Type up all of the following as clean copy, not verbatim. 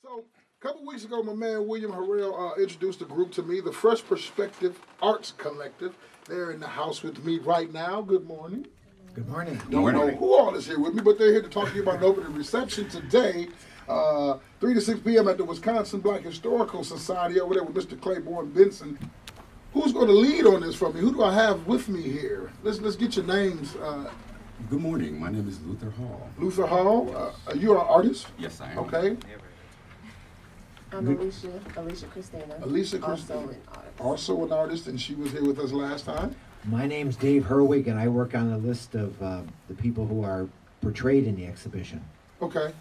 So, a couple weeks ago, my man William Harrell introduced a group to me, the Fresh Perspective Arts Collective. They're in the house with me right now. Good morning. Good morning. Don't know who all is here with me, but they're here to talk to you about an opening reception today, 3 to 6 p.m. at the Wisconsin Black Historical Society over there with Mr. Claiborne Benson. Who's going to lead on this for me? Who do I have with me here? Let's get your names. Good morning. My name is Luther Hall. Luther Hall, you're an artist? Yes, I am. Okay. I'm Alicia Christina. Alicia Christina. Also an artist. Also an artist, and she was here with us last time. My name's Dave Herwig, and I work on a list of the people who are portrayed in the exhibition. Okay.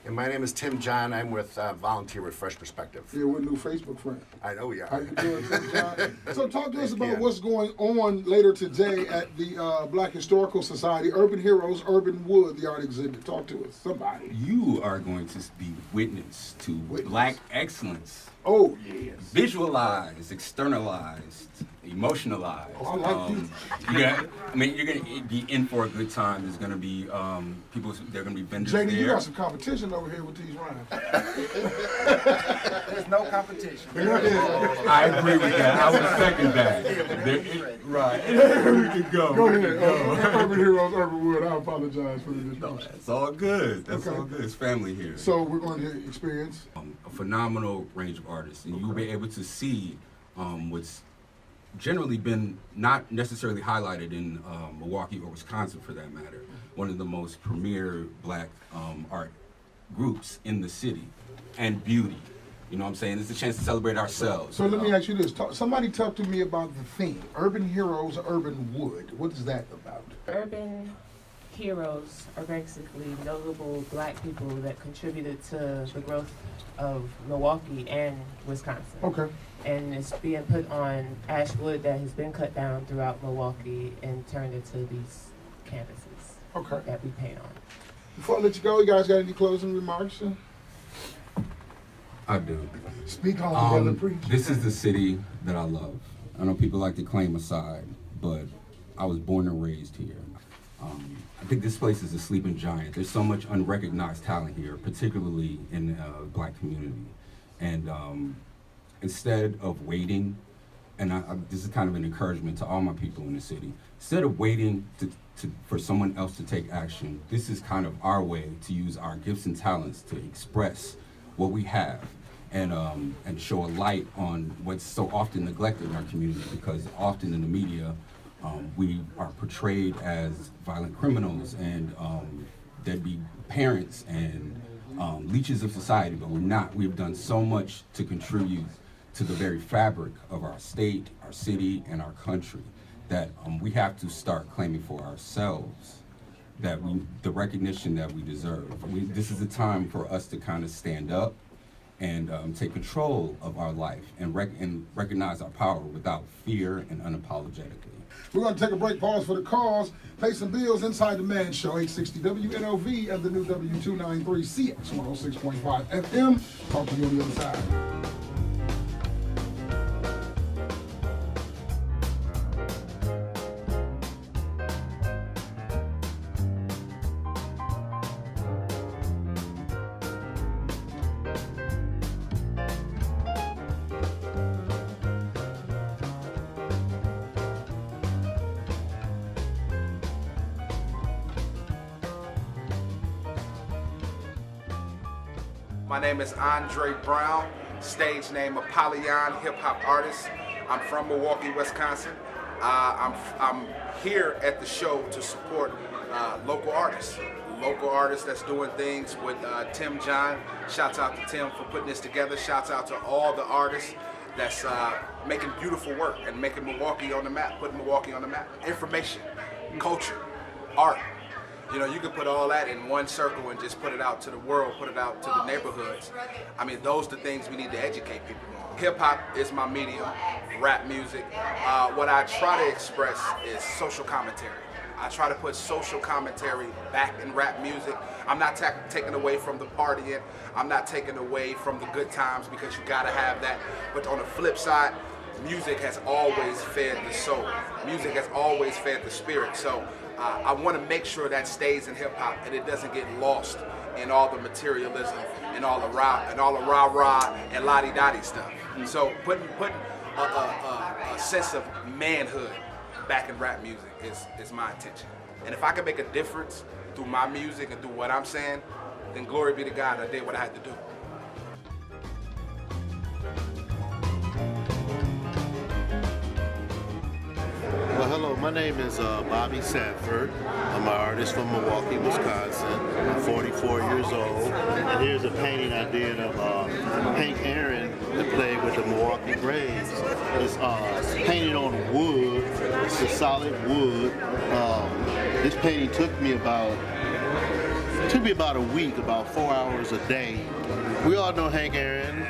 And my name is Tim John. I'm with volunteer with Fresh Perspective. Yeah, we're a new Facebook friend. I know we are. How you doing, Tim John? So talk to us about what's going on later today at the Black Historical Society, Urban Heroes, Urban Wood, the art exhibit. Talk to us, somebody. You are going to be witness to Black excellence. Oh, yes. Visualized, externalized, emotionalized. Oh, I like you. Yeah, I mean, you're going to be in for a good time. There's going to be people, there are going to be vendors JD, there. you got some competition over here with these rhymes. There's no competition. I agree with that. I would second that. Right. We can go. Go ahead. Urban Heroes, Urban Wood. I apologize for the disruption. That's all good. That's Okay. all good. It's family here. So we're going to experience. A phenomenal range of artists, and you'll be able to see what's generally been not necessarily highlighted in Milwaukee or Wisconsin, for that matter. One of the most premier Black art groups in the city, and beauty. You know what I'm saying? It's a chance to celebrate ourselves. So let me ask you this. Somebody talk to me about the theme. Urban Heroes, Urban Wood. What is that about? Urban heroes are basically notable Black people that contributed to the growth of Milwaukee and Wisconsin. Okay. And it's being put on ash wood that has been cut down throughout Milwaukee and turned into these canvases Okay. that we paint on. Before I let you go, you guys got any closing remarks? I do. Speak on, brother, preach. This is the city that I love. I know people like to claim a side, but I was born and raised here. I think this place is a sleeping giant. There's so much unrecognized talent here, particularly in the Black community. And instead of waiting, and this is kind of an encouragement to all my people in the city, instead of waiting for someone else to take action, this is kind of our way to use our gifts and talents to express what we have and show a light on what's so often neglected in our community, because often in the media, we are portrayed as violent criminals and deadbeat parents and leeches of society, but we're not. We've done so much to contribute to the very fabric of our state, our city, and our country that we have to start claiming for ourselves the recognition that we deserve. This is a time for us to kind of stand up and take control of our life and recognize our power without fear and unapologetically. We're going to take a break, pause for the cause, pay some bills inside the Man Show, 860 WNOV and the new W293CX 106.5 FM. Talk to you on the other side. My name is Andre Brown, stage name Apollyon, hip hop artist. I'm from Milwaukee, Wisconsin. I'm here at the show to support local artists that's doing things with Tim John. Shouts out to Tim for putting this together. Shouts out to all the artists that's making beautiful work and making Milwaukee on the map, putting Milwaukee on the map. Information, culture, art. You know, you can put all that in one circle and just put it out to the world, put it out to the neighborhoods. I mean, those are the things we need to educate people on. Hip hop is my medium, rap music. What I try to express is social commentary. I try to put social commentary back in rap music. I'm not taking away from the partying. I'm not taking away from the good times, because you gotta have that. But on the flip side, music has always fed the soul. Music has always fed the spirit. So I want to make sure that stays in hip hop and it doesn't get lost in all the materialism and all the rah and la-di-da-di stuff. So putting a sense of manhood back in rap music is my intention. And if I can make a difference through my music and through what I'm saying, then glory be to God, I did what I had to do. Well, hello, my name is Bobby Sanford. I'm an artist from Milwaukee, Wisconsin. I'm 44 years old. And here's a painting I did of Hank Aaron that played with the Milwaukee Braves. It's painted on wood. It's a solid wood. This painting took me about a week, about 4 hours a day. We all know Hank Aaron.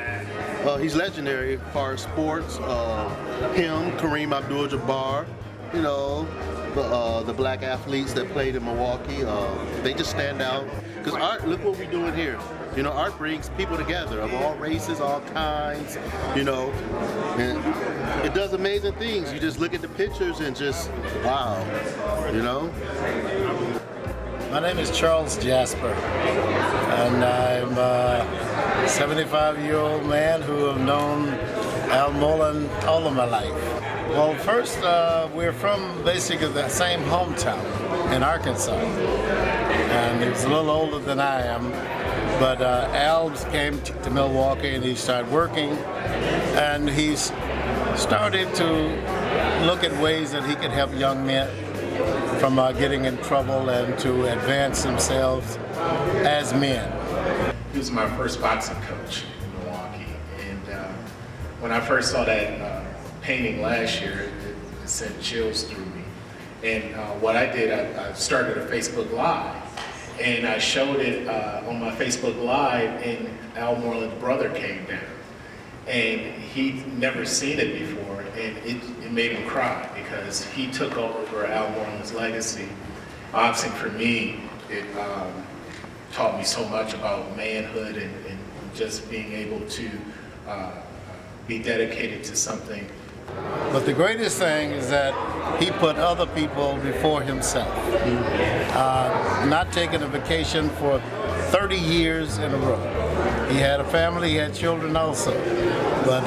He's legendary as far as sports. Him, Kareem Abdul-Jabbar, you know, the black athletes that played in Milwaukee, they just stand out. Because art, look what we're doing here. You know, art brings people together of all races, all kinds, you know, and it does amazing things. You just look at the pictures and just, wow, you know? My name is Charles Jasper, and I'm a 75-year-old man who have known Al Mullen all of my life. Well, first, we're from basically the same hometown in Arkansas, and he was a little older than I am, but Al came to Milwaukee and he started working, and he's started to look at ways that he could help young men from getting in trouble and to advance themselves as men. He was my first boxing coach in Milwaukee, and when I first saw that painting last year, it sent chills through me. And what I did, I started a Facebook Live, and I showed it on my Facebook Live, and Al Moreland's brother came down, and he'd never seen it before, and it made him cry because he took over Al Moreland's legacy. Boxing for me, it taught me so much about manhood and just being able to be dedicated to something. But the greatest thing is that he put other people before himself. Not taking a vacation for 30 years in a row. He had a family, he had children also. But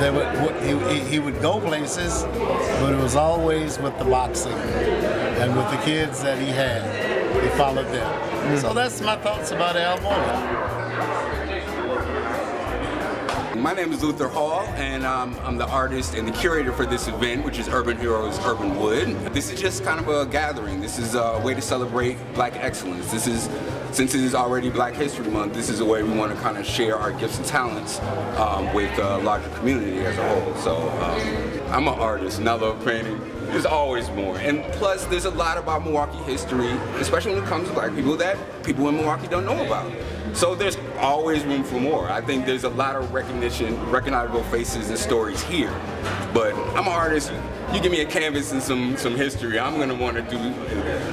he would go places, but it was always with the boxing and with the kids that he had. He followed them. So that's my thoughts about Al Moreland. My name is Luther Hall, and I'm the artist and the curator for this event, which is Urban Heroes Urban Wood. This is just kind of a gathering. This is a way to celebrate Black excellence. Since it is already Black History Month, this is a way we want to kind of share our gifts and talents with the larger community as a whole. So I'm an artist and I love painting. There's always more. And plus, there's a lot about Milwaukee history, especially when it comes to Black people, that people in Milwaukee don't know about. So there's always room for more. I think there's a lot of recognizable faces and stories here. But I'm an artist. You give me a canvas and some history, I'm gonna want to do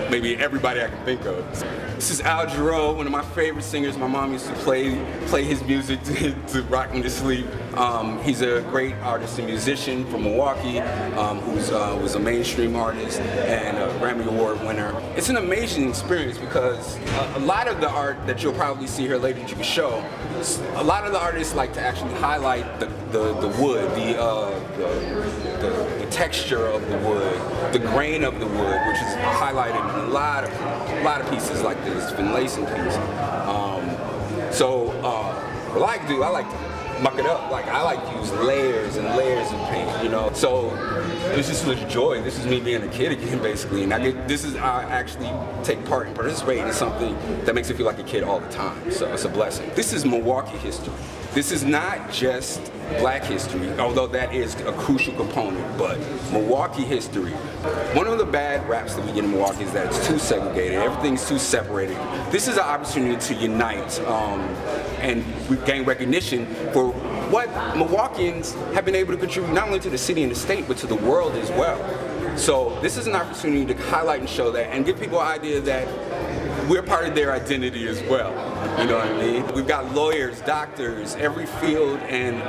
maybe everybody I can think of. This is Al Jarreau, one of my favorite singers. My mom used to play his music to rock me to sleep. He's a great artist and musician from Milwaukee, was a mainstream artist and a Grammy Award winner. It's an amazing experience because a lot of the art that you'll probably see here later that you can show, a lot of the artists like to actually highlight the wood, the texture of the wood, the grain of the wood, which is highlighted in a lot of pieces like this finlayson piece. What I like to muck it up. Like, I like to use layers and layers of paint, you know. So it's just a joy. This is me being a kid again, basically, and I actually take part and participate in something that makes me feel like a kid all the time. So it's a blessing. This is Milwaukee history. This is not just Black history, although that is a crucial component, but Milwaukee history. One of the bad raps that we get in Milwaukee is that it's too segregated, everything's too separated. This is an opportunity to unite and gain recognition for what Milwaukeeans have been able to contribute not only to the city and the state, but to the world as well. So this is an opportunity to highlight and show that and give people an idea that we're part of their identity as well. You know what I mean? We've got lawyers, doctors, every field and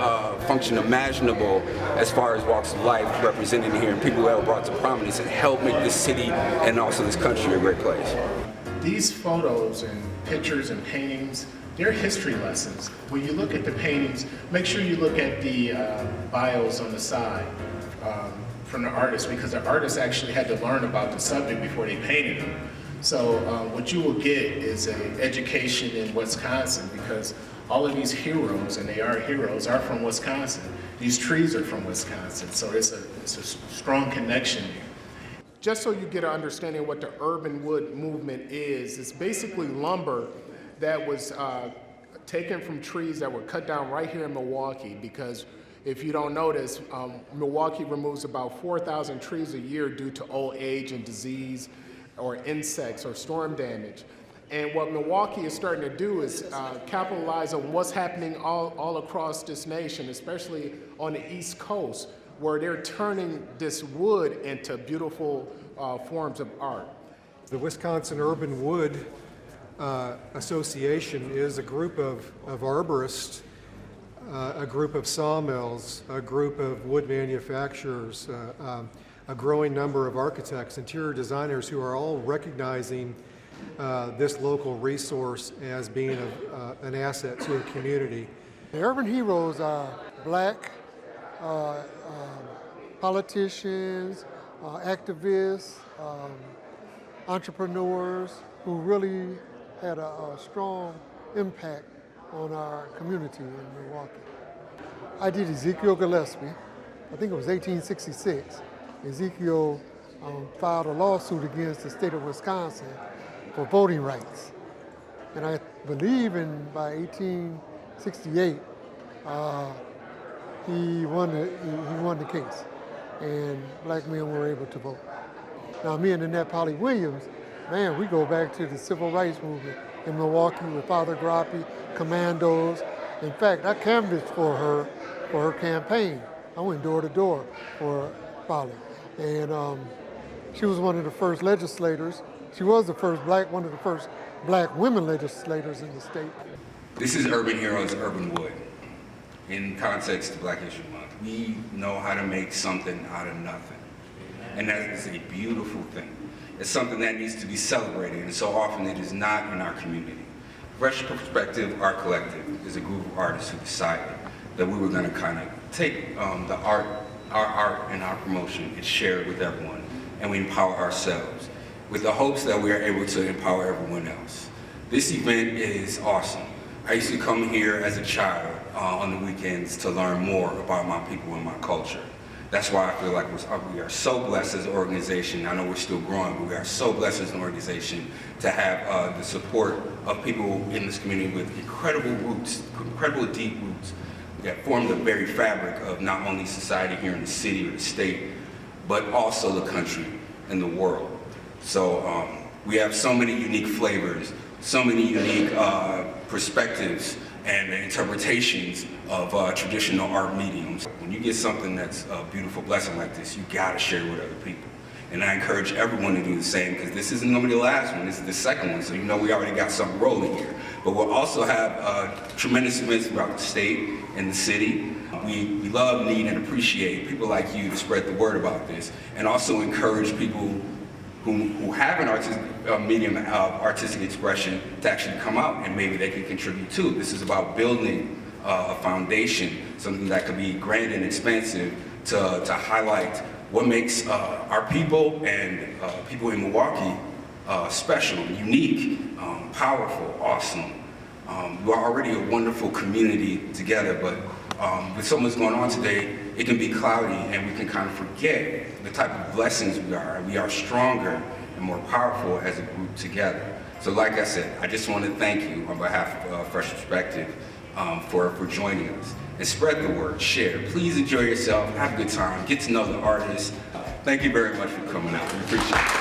function imaginable as far as walks of life represented here, and people that are brought to prominence and help make this city and also this country a great place. These photos and pictures and paintings they're history lessons. When you look at the paintings, make sure you look at the bios on the side from the artists, because the artists actually had to learn about the subject before they painted them. So what you will get is an education in Wisconsin, because all of these heroes, and they are heroes, are from Wisconsin. These trees are from Wisconsin, so it's a strong connection there. Just so you get an understanding of what the urban wood movement is, it's basically lumber that was taken from trees that were cut down right here in Milwaukee, because if you don't notice, Milwaukee removes about 4,000 trees a year due to old age and disease or insects or storm damage. And what Milwaukee is starting to do is capitalize on what's happening all across this nation, especially on the East Coast, where they're turning this wood into beautiful forms of art. The Wisconsin Urban Wood Association is a group of arborists, a group of sawmills, a group of wood manufacturers, a growing number of architects, interior designers who are all recognizing this local resource as being an asset to a community. The urban heroes are black politicians, activists, entrepreneurs who really had a strong impact on our community in Milwaukee. I did Ezekiel Gillespie. I think it was 1866. Ezekiel filed a lawsuit against the state of Wisconsin for voting rights. And I believe by 1868, he won the case, and black men were able to vote. Now, me and Annette Polly Williams, man, we go back to the civil rights movement in Milwaukee with Father Grappi, Commandos. In fact, I canvassed for her campaign. I went door to door for Polly, and she was one of the first legislators. She was one of the first black women legislators in the state. This is Urban Heroes, Urban Wood. In context to Black History Month, we know how to make something out of nothing. And that is a beautiful thing. It's something that needs to be celebrated, and so often it is not in our community. Fresh Perspective Art Collective is a group of artists who decided that we were going to kind of take the art, our art and our promotion and share it with everyone, and we empower ourselves with the hopes that we are able to empower everyone else. This event is awesome. I used to come here as a child on the weekends to learn more about my people and my culture. That's why I feel like we are so blessed as an organization. I know we're still growing, but we are so blessed as an organization to have the support of people in this community with incredible roots, incredible deep roots that form the very fabric of not only society here in the city or the state, but also the country and the world. So we have so many unique flavors, so many unique perspectives and interpretations of traditional art mediums. When you get something that's a beautiful blessing like this, you gotta share it with other people. And I encourage everyone to do the same, because this isn't gonna be the last one, this is the second one, so you know we already got something rolling here. But we'll also have tremendous events throughout the state and the city. We love, need, and appreciate people like you to spread the word about this, and also encourage people who have an medium of artistic expression to actually come out and maybe they can contribute too. This is about building a foundation, something that could be grand and expansive to highlight what makes our people and people in Milwaukee special, unique, powerful, awesome. We're already a wonderful community together, but with so much going on today, it can be cloudy and we can kind of forget the type of blessings we are. We are stronger and more powerful as a group together. So like I said, I just want to thank you on behalf of Fresh Perspective for joining us. And spread the word, share. Please enjoy yourself, have a good time, get to know the artists. Thank you very much for coming out. We appreciate it.